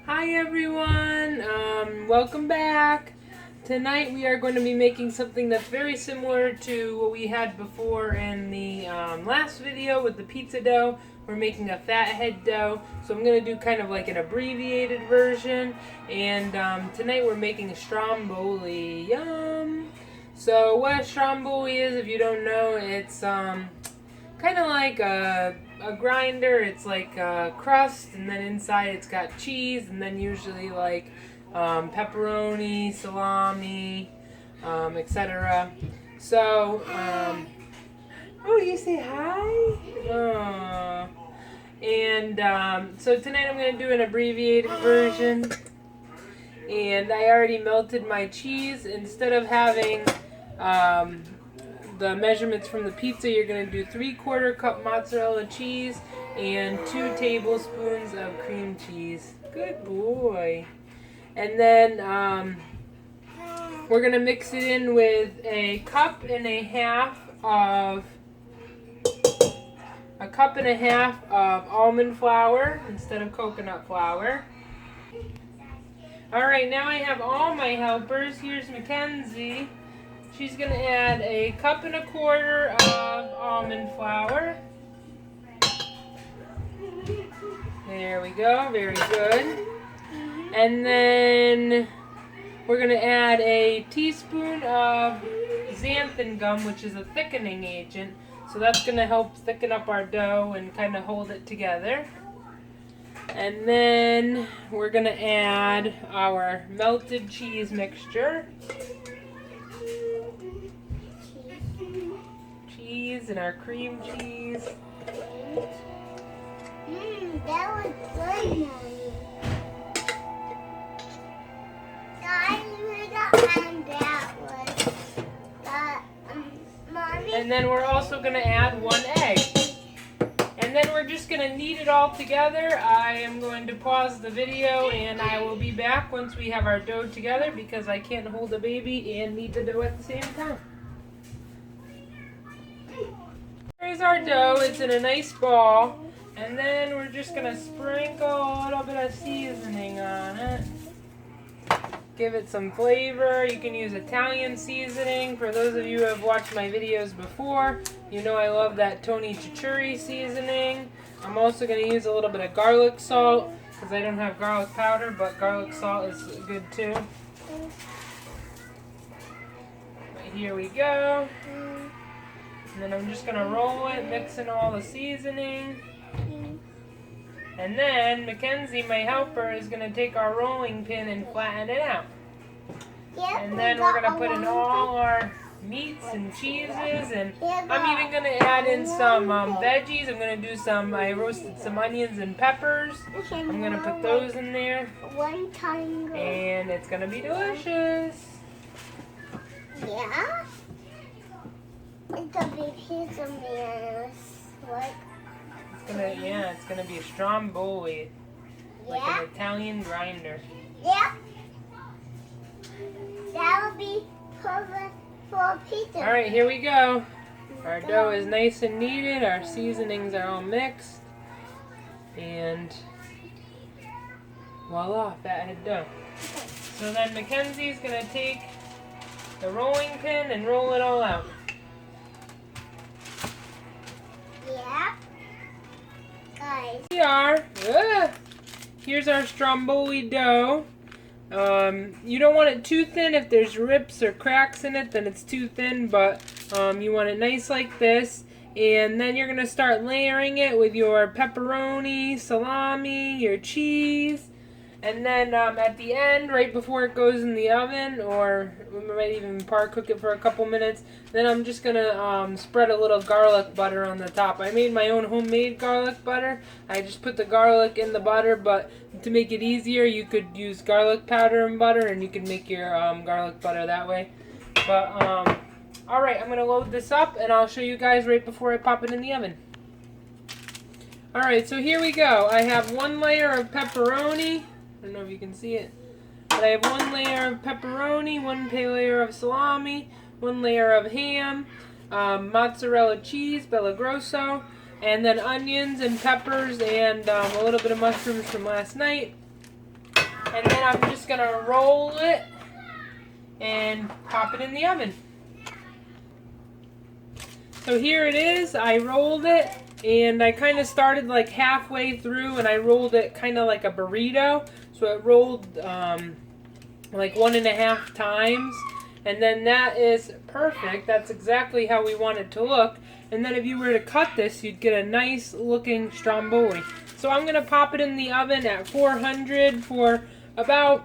Hi everyone, welcome back. Tonight we are going to be making something that's very similar to what we had before in the last video with the pizza dough. We're making a fathead dough, so I'm going to do kind of like an abbreviated version. And tonight we're making a Stromboli. Yum! So what a Stromboli is, if you don't know, it's kind of like a grinder. It's like a crust, and then inside it's got cheese, and then usually like pepperoni, salami, etc. So, oh, you say hi? Oh. And so tonight I'm going to do an abbreviated version. And I already melted my cheese. Instead of having the measurements from the pizza, you're going to do 3/4 cup mozzarella cheese and 2 tablespoons of cream cheese. Good boy. And then we're going to mix it in with a cup and a half of almond flour instead of coconut flour. Alright, now I have all my helpers. Here's Mackenzie. She's going to add a 1.25 cups of almond flour. There we go, very good. And then we're going to add a teaspoon of xanthan gum, which is a thickening agent. So that's going to help thicken up our dough and kind of hold it together. And then we're going to add our melted cheese mixture. Cheese and our cream cheese. That was good, Mommy. Guys, we got and that was Mommy. And then we're also going to add 1 egg. And then we're just going to knead it all together. I am going to pause the video and I will be back once we have our dough together because I can't hold a baby and knead the dough at the same time. Here's our dough. It's in a nice ball. And then we're just going to sprinkle a little bit of seasoning on it. Give it some flavor. You can use Italian seasoning. For those of you who have watched my videos before, you know I love that Tony Chimichurri seasoning. I'm also going to use a little bit of garlic salt because I don't have garlic powder, but garlic salt is good too. Right, here we go. And then I'm just going to roll it, mixing all the seasoning. And then Mackenzie, my helper, is going to take our rolling pin and flatten it out. Yep, And then we're going to put in all our meats and cheeses. And I'm even going to add in some veggies. I'm going to do I roasted some onions and peppers. I'm going to put those in there. And it's going to be delicious. Yeah? It's a big piece of bananas. What? It's gonna be a Stromboli, like an Italian grinder. Yeah. That'll be perfect for pizza. All right, here we go. Our dough is nice and kneaded. Our seasonings are all mixed, and voila, fathead dough. So then Mackenzie's gonna take the rolling pin and roll it all out. Yeah. Guys. Here we are. Here's our Stromboli dough. You don't want it too thin. If there's rips or cracks in it, then it's too thin, but you want it nice like this. And then you're going to start layering it with your pepperoni, salami, your cheese. And then at the end, right before it goes in the oven, or we might even par-cook it for a couple minutes, then I'm just going to spread a little garlic butter on the top. I made my own homemade garlic butter. I just put the garlic in the butter, but to make it easier, you could use garlic powder and butter, and you can make your garlic butter that way. But, alright, I'm going to load this up, and I'll show you guys right before I pop it in the oven. Alright, so here we go. I have 1 layer of pepperoni. I don't know if you can see it. But I have 1 layer of pepperoni, 1 layer of salami, 1 layer of ham, mozzarella cheese, Bello Grosso, and then onions and peppers and a little bit of mushrooms from last night. And then I'm just gonna roll it and pop it in the oven. So here it is. I rolled it, and I kind of started like halfway through, and I rolled it kind of like a burrito. So it rolled like 1.5 times, and then that is perfect. That's exactly how we want it to look. And then if you were to cut this, you'd get a nice looking stromboli. So I'm gonna pop it in the oven at 400 for about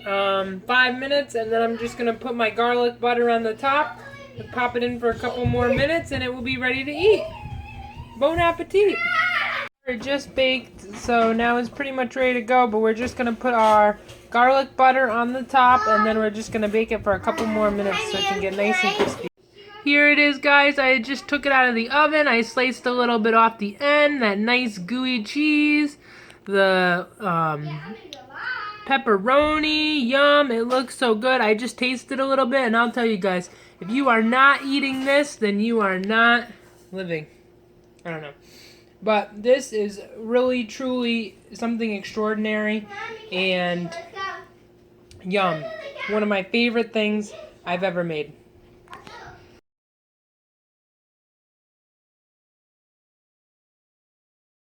5 minutes, and then I'm just gonna put my garlic butter on the top and pop it in for a couple more minutes, and it will be ready to eat. Bon appetit! We're just baked, so now it's pretty much ready to go, but we're just gonna put our garlic butter on the top, and then we're just gonna bake it for a couple more minutes so it can get nice and crispy. Here it is, guys. I just took it out of the oven. I sliced a little bit off the end, that nice gooey cheese, the pepperoni, yum. It looks so good. I just tasted a little bit, and I'll tell you guys, if you are not eating this, then you are not living. I don't know. But this is really, truly something extraordinary, and yum. One of my favorite things I've ever made.